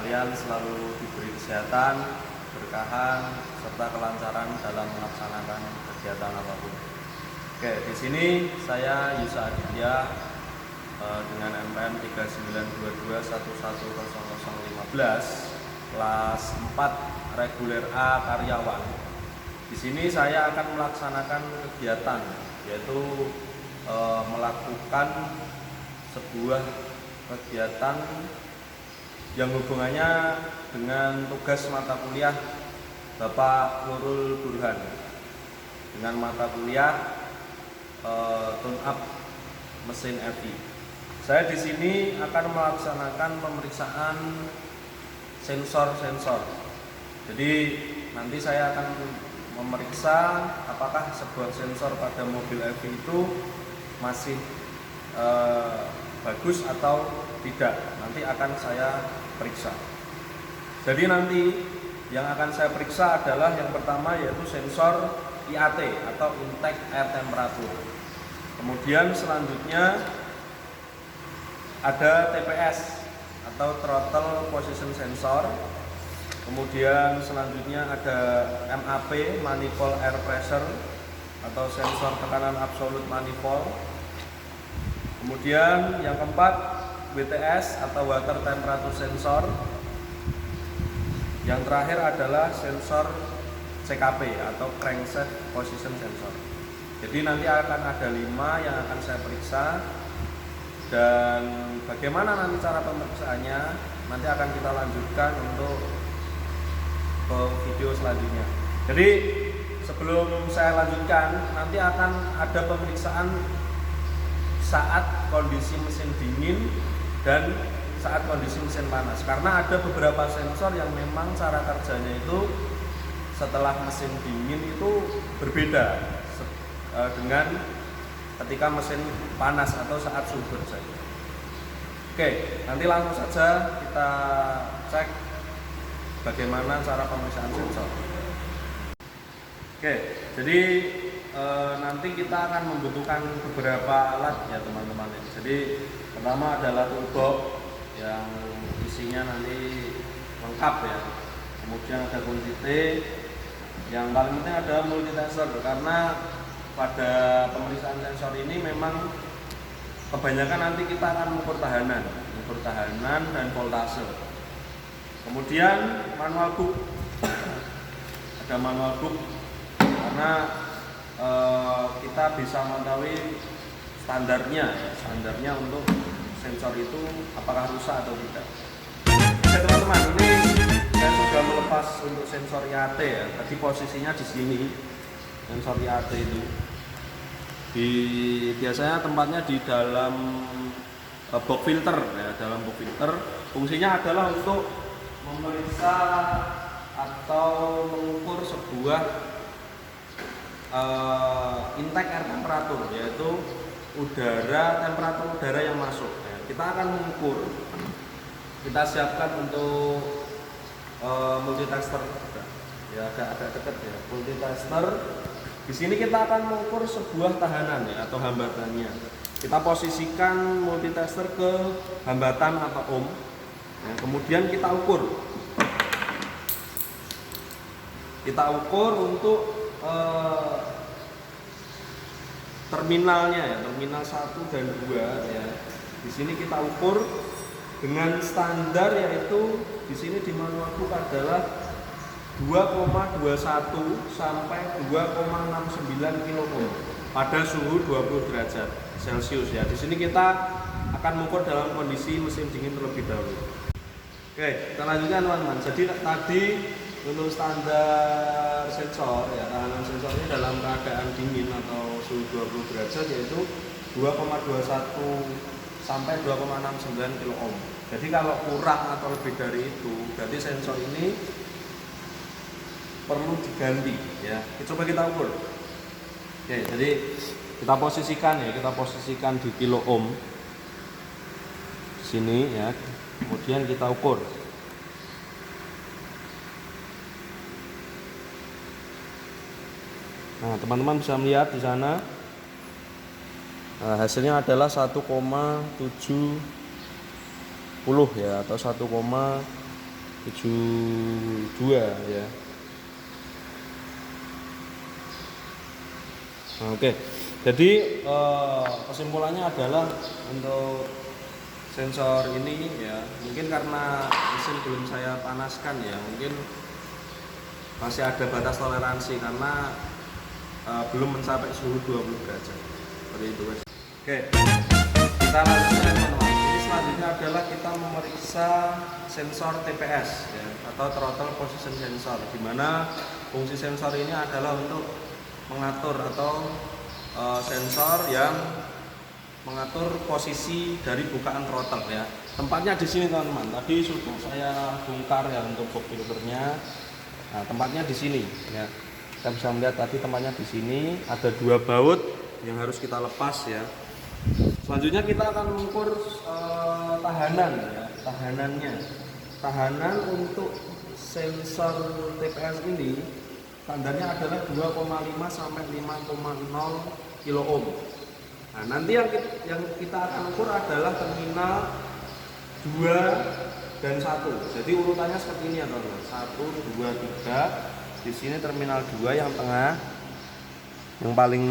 kalian selalu diberi kesehatan, keberkahan, serta kelancaran dalam melaksanakan kegiatan apapun. Oke, di sini saya Yusa Aditya dengan NPM 3922110015 kelas 4 reguler A karyawan. Di sini saya akan melaksanakan kegiatan, yaitu melakukan sebuah kegiatan yang hubungannya dengan tugas mata kuliah Bapak Nurul Burhan dengan mata kuliah tune up mesin EV. Saya di sini akan melaksanakan pemeriksaan sensor-sensor. Jadi nanti saya akan memeriksa apakah sebuah sensor pada mobil EV itu masih bagus atau tidak. Nanti akan saya periksa. Jadi nanti yang akan saya periksa adalah yang pertama yaitu sensor IAT atau intake air temperature. Kemudian selanjutnya ada TPS atau throttle position sensor. Kemudian selanjutnya ada MAP, manifold air pressure atau sensor tekanan absolut manifold. Kemudian yang keempat WTS atau water temperature sensor. Yang terakhir adalah sensor CKP atau crankshaft position sensor. Jadi nanti akan ada 5 yang akan saya periksa, dan bagaimana nanti cara pemeriksaannya nanti akan kita lanjutkan untuk ke video selanjutnya. Jadi sebelum saya lanjutkan, nanti akan ada pemeriksaan saat kondisi mesin dingin dan saat kondisi mesin panas, karena ada beberapa sensor yang memang cara kerjanya itu setelah mesin dingin itu berbeda dengan ketika mesin panas atau saat suhu bekerja. Oke, nanti langsung saja kita cek bagaimana cara pemeriksaan sensor. Oke, jadi nanti kita akan membutuhkan beberapa alat ya teman-teman. Jadi pertama adalah toolbox yang isinya nanti lengkap ya. Kemudian ada kunci T. Yang paling penting ada multitester, karena pada pemeriksaan sensor ini memang kebanyakan nanti kita akan mengukur tahanan dan voltase. Kemudian manual book. Ada manual book karena kita bisa mengetahui standarnya untuk sensor itu apakah rusak atau tidak. Oke teman-teman, ini saya sudah melepas untuk sensor IAT ya. Tadi posisinya di sini sensor IAT itu. Biasanya tempatnya di dalam box filter ya, dalam box filter. Fungsinya adalah untuk memeriksa atau mengukur sebuah intake air temperature, yaitu temperatur udara yang masuk. Kita akan mengukur. Kita siapkan untuk multitester. Ya agak dekat ya. Multitester. Di sini kita akan mengukur sebuah tahanan ya atau hambatannya. Kita posisikan multitester ke hambatan atau ohm. Ya, kemudian kita ukur. Kita ukur untuk terminalnya ya, terminal 1 dan 2 ya. Di sini kita ukur dengan standar, yaitu di sini di manual book adalah 2,21 sampai 2,69 kilo ohm pada suhu 20 derajat Celcius ya. Di sini kita akan mengukur dalam kondisi mesin dingin terlebih dahulu. Oke, kita lanjutkan teman-teman. Jadi tadi untuk standar sensor ya, tahanan sensor ini dalam keadaan dingin atau suhu 20 derajat yaitu 2,21 sampai 2,69 kilo ohm. Jadi kalau kurang atau lebih dari itu, berarti sensor ini perlu diganti ya. Coba kita ukur. Oke, jadi kita posisikan di kilo ohm di sini ya. Kemudian kita ukur. Nah, teman-teman bisa melihat di sana hasilnya adalah 1,70 ya, atau 1,70 72 ya. Nah, oke. Jadi kesimpulannya adalah untuk sensor ini ya, mungkin karena mesin belum saya panaskan ya, mungkin masih ada batas toleransi karena belum mencapai suhu 20 derajat. Seperti itu guys. Oke. Kita lanjutkan teman-teman. Ini selanjutnya adalah kita memeriksa sensor TPS ya, atau throttle position sensor, di mana fungsi sensor ini adalah untuk mengatur atau sensor yang mengatur posisi dari bukaan throttle ya. Tempatnya di sini teman-teman. Tadi sudah saya bongkar ya untuk box filternya. Nah, tempatnya di sini ya. Kita bisa melihat tadi tempatnya di sini, ada 2 baut yang harus kita lepas ya. Selanjutnya kita akan mengukur tahanan ya, tahanan untuk sensor TPS ini standarnya adalah 2,5 sampai 5,0 kilo ohm. Nah, nanti yang kita akan ukur adalah terminal 2 dan 1. Jadi urutannya seperti ini ya teman-teman. 1, 2, 3. Di sini terminal 2 yang tengah. Yang paling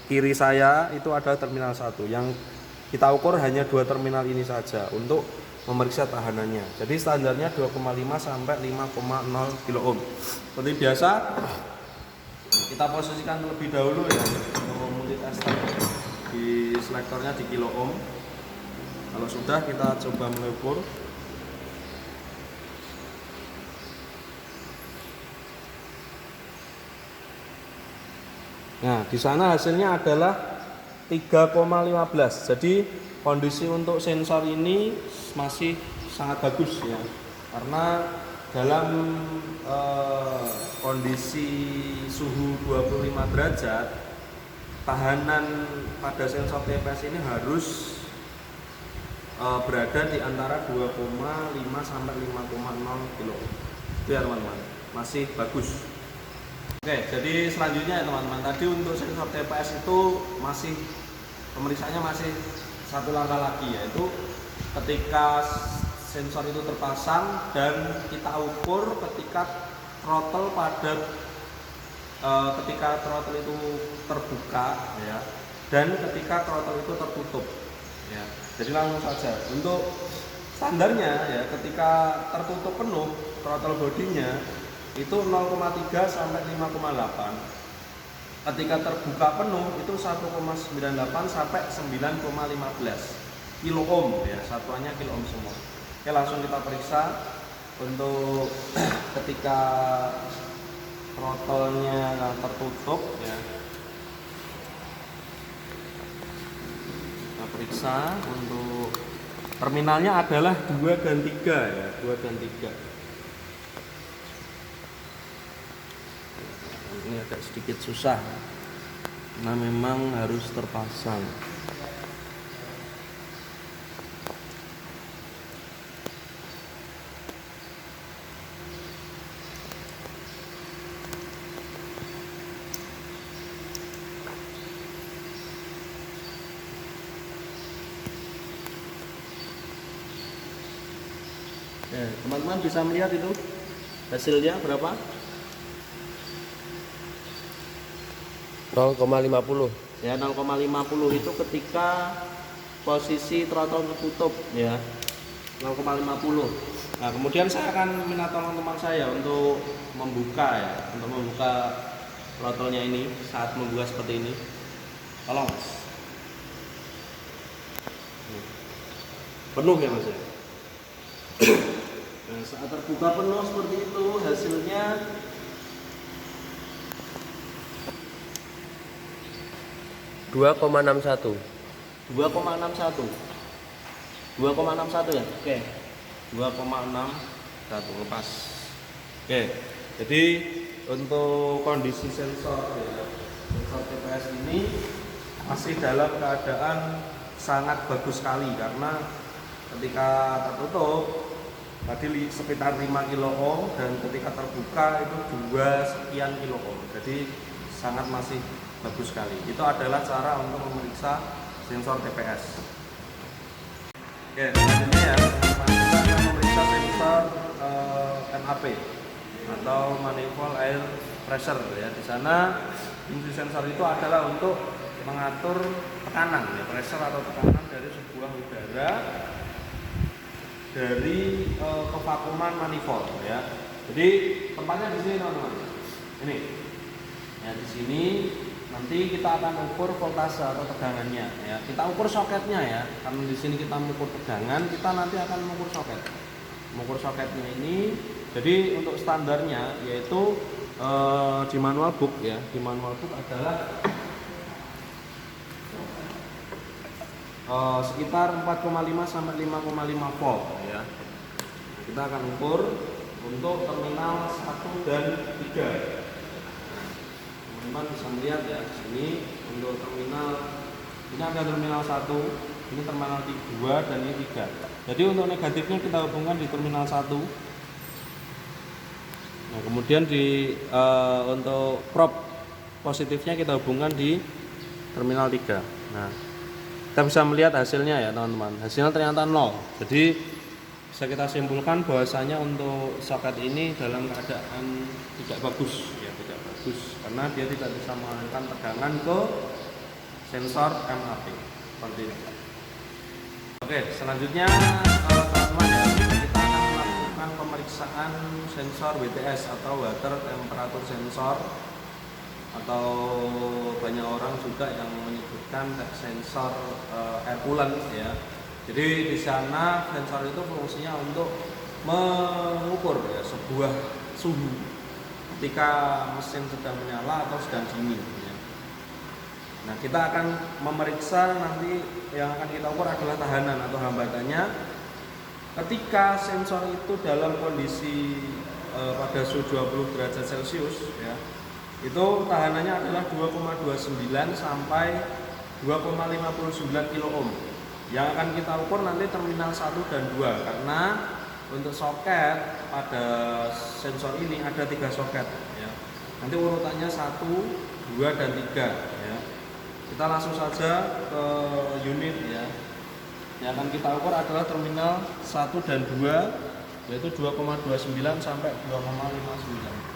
kiri saya itu adalah terminal 1. Yang kita ukur hanya 2 terminal ini saja untuk memeriksa tahanannya. Jadi standarnya 2,5 sampai 5,0 kilo ohm. Seperti biasa kita posisikan terlebih dahulu ya untuk multitester di selektornya di kilo ohm. Kalau sudah kita coba mengukur. Nah, di sana hasilnya adalah 3,15. Jadi kondisi untuk sensor ini masih sangat bagus ya. Karena dalam kondisi suhu 25 derajat, tahanan pada sensor TPS ini harus berada di antara 2,5 sampai 5,0 kilo. Itu ya teman-teman. Masih bagus. Oke, jadi selanjutnya ya teman-teman, tadi untuk sensor TPS itu masih pemeriksaannya masih satu langkah lagi, yaitu ketika sensor itu terpasang dan kita ukur ketika throttle ketika throttle itu terbuka ya, dan ketika throttle itu tertutup ya. Jadi langsung saja untuk standarnya ya, ketika tertutup penuh throttle bodinya itu 0,3 sampai 5,8. Ketika terbuka penuh itu 1,98 sampai 9,15 kilo ohm ya, satuannya kilo ohm semua. Oke, langsung kita periksa untuk ketika throttle-nya tertutup ya. Kita periksa untuk terminalnya adalah 2 dan 3 ya, 2 dan 3. Ini agak sedikit susah karena memang harus terpasang. Teman-teman bisa melihat itu hasilnya berapa? 0,50 ya, 0,50 itu ketika posisi throttle tertutup ya, 0,50. Nah, kemudian saya akan minta tolong teman saya untuk membuka ya, untuk membuka throttle-nya ini. Saat membuka seperti ini, tolong mas, penuh ya mas ya. Nah, saat terbuka penuh seperti itu hasilnya 2,61 ya. Oke. 2,61 lepas. Oke. Jadi untuk kondisi sensor ya, sensor TPS ini masih dalam keadaan sangat bagus sekali karena ketika tertutup tadi sekitar 5 kilo ohm dan ketika terbuka itu 2 sekian kilo ohm. Jadi sangat masih bagus sekali. Itu adalah cara untuk memeriksa sensor TPS. Oke, selanjutnya ya, kita akan memeriksa sensor MAP atau manifold air pressure ya. Di sana fungsi sensor itu adalah untuk mengatur tekanan ya, pressure atau tekanan dari sebuah udara dari kevakuman manifold ya. Jadi tempatnya di sini teman-teman. Ini. Ya di sini nanti kita akan ukur voltase atau tegangannya ya. Kita ukur soketnya ya. Karena di sini kita mengukur tegangan, kita nanti akan mengukur soket. Mengukur soketnya ini. Jadi untuk standarnya yaitu di manual book ya. Di manual book adalah sekitar 4,5 sampai 5,5 volt ya. Kita akan ukur untuk terminal 1 dan 3. Teman-teman bisa melihat ya, di sini untuk terminal ini ada terminal 1, ini terminal 2 dan ini 3. Jadi untuk negatifnya kita hubungkan di terminal 1. Nah, kemudian untuk prop positifnya kita hubungkan di terminal 3. Nah, kita bisa melihat hasilnya ya teman-teman. Hasilnya ternyata 0. Jadi bisa kita simpulkan bahwasanya untuk soket ini dalam keadaan tidak bagus ya, tidak bagus karena dia tidak bisa mengalirkan tegangan ke sensor MAP seperti ini. Oke, selanjutnya teman-teman ya, kita akan melakukan pemeriksaan sensor WTS atau water temperature sensor, atau banyak orang juga yang menyebutkan sensor air coolant ya. Jadi di sana sensor itu fungsinya untuk mengukur ya, sebuah suhu ketika mesin sedang menyala atau sedang dingin ya. Nah, kita akan memeriksa nanti yang akan kita ukur adalah tahanan atau hambatannya ketika sensor itu dalam kondisi pada suhu 20 derajat Celcius ya. Itu tahanannya adalah 2,29 sampai 2,59 kilo ohm. Yang akan kita ukur nanti terminal 1 dan 2 karena untuk soket pada sensor ini ada 3 soket ya. Nanti urutannya 1, 2 dan 3 ya. Kita langsung saja ke unit ya. Yang akan kita ukur adalah terminal 1 dan 2 yaitu 2,29 sampai 2,59.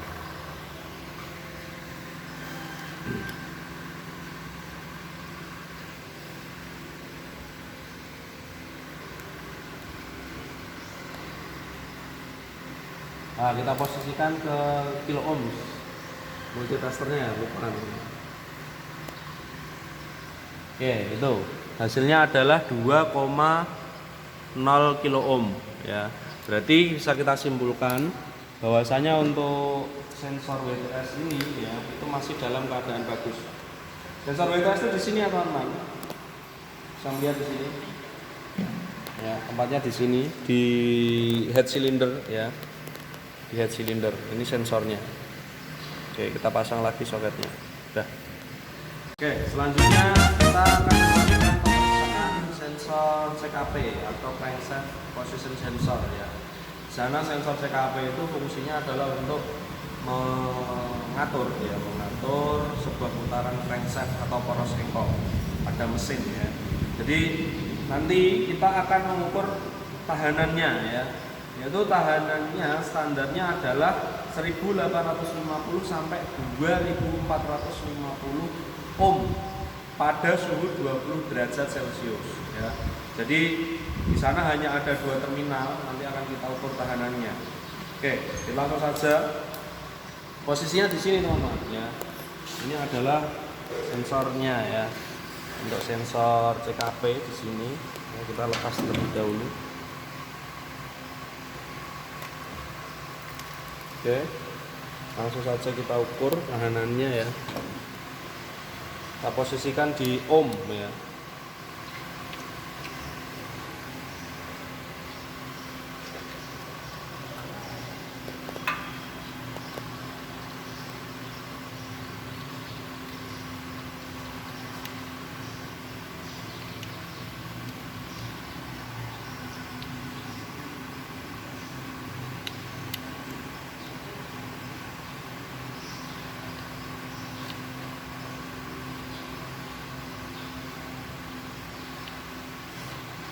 Nah, kita posisikan ke kilo ohms multitasternya bukan. Oke, itu hasilnya adalah 2,0 kilo ohm ya. Berarti bisa kita simpulkan bahwasanya untuk sensor WTS ini ya itu masih dalam keadaan bagus. Sensor WTS itu di sini ya teman-teman. Bisa melihat di sini. Ya, tempatnya di sini di head cylinder ya. Di head cylinder. Ini sensornya. Oke, kita pasang lagi soketnya. Udah. Oke, selanjutnya kita akan melakukan pemeriksaan sensor CKP atau crankshaft position sensor ya. Di sana sensor CKP itu fungsinya adalah untuk mengatur sebuah putaran crankshaft atau poros engkol pada mesin ya. Jadi nanti kita akan mengukur tahanannya ya. Yaitu tahanannya standarnya adalah 1850 sampai 2450 ohm pada suhu 20 derajat Celcius ya. Jadi di sana hanya ada 2 terminal, nanti akan kita ukur tahanannya. Oke, kita langsung saja. Posisinya di sini teman-teman ya. Ini adalah sensornya ya. Untuk sensor CKP di sini ya, kita lepas terlebih dahulu. Oke, langsung saja kita ukur tahanannya ya. Kita posisikan di ohm ya.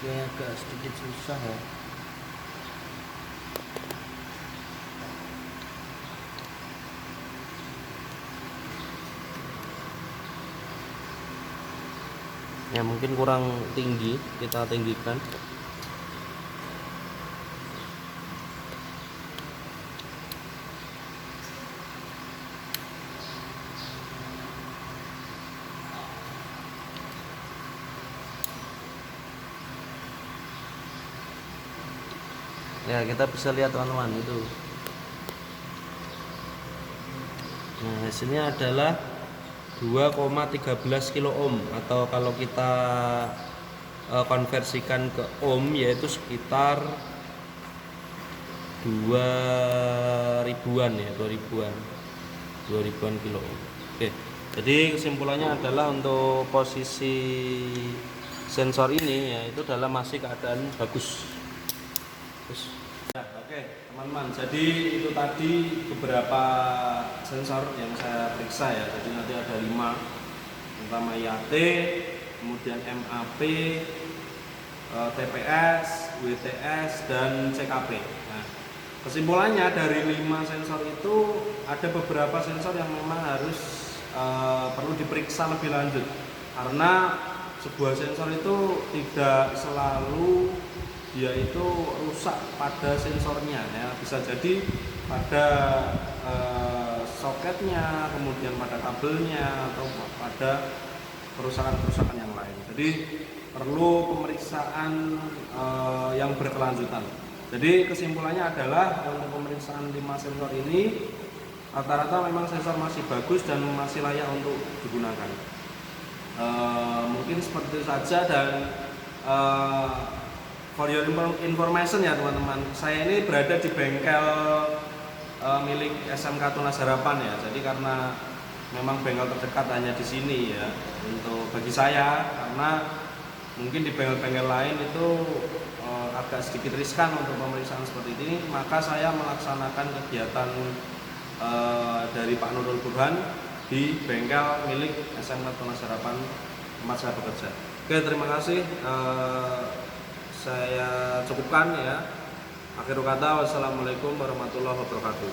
Ya agak sedikit susah ya. Ya mungkin kurang tinggi, kita tinggikan. Ya kita bisa lihat teman-teman itu. Nah hasilnya adalah 2,13 kilo ohm, atau kalau kita konversikan ke ohm yaitu sekitar 2000-an ya, 2000-an kilo ohm. Oke, jadi kesimpulannya adalah untuk posisi sensor ini ya itu dalam masih keadaan bagus. Ya, oke teman-teman, jadi itu tadi beberapa sensor yang saya periksa ya. Jadi nanti ada 5, pertama IAT, kemudian MAP, TPS, WTS, dan CKP. Nah, kesimpulannya dari 5 sensor itu ada beberapa sensor yang memang harus perlu diperiksa lebih lanjut, karena sebuah sensor itu tidak selalu dia itu rusak pada sensornya ya, bisa jadi pada soketnya, kemudian pada kabelnya, atau pada kerusakan-kerusakan yang lain. Jadi perlu pemeriksaan yang berkelanjutan. Jadi kesimpulannya adalah untuk pemeriksaan 5 sensor ini rata-rata memang sensor masih bagus dan masih layak untuk digunakan. Mungkin seperti itu saja, dan for your information ya teman-teman, saya ini berada di bengkel milik SMK Tunas Harapan ya. Jadi karena memang bengkel terdekat hanya di sini ya untuk bagi saya, karena mungkin di bengkel-bengkel lain itu agak sedikit riskan untuk pemeriksaan seperti ini, maka saya melaksanakan kegiatan dari Pak Nurul Burhan di bengkel milik SMK Tunas Harapan tempat saya bekerja. Oke, terima kasih. Saya cukupkan ya. Akhir kata, wassalamualaikum warahmatullahi wabarakatuh.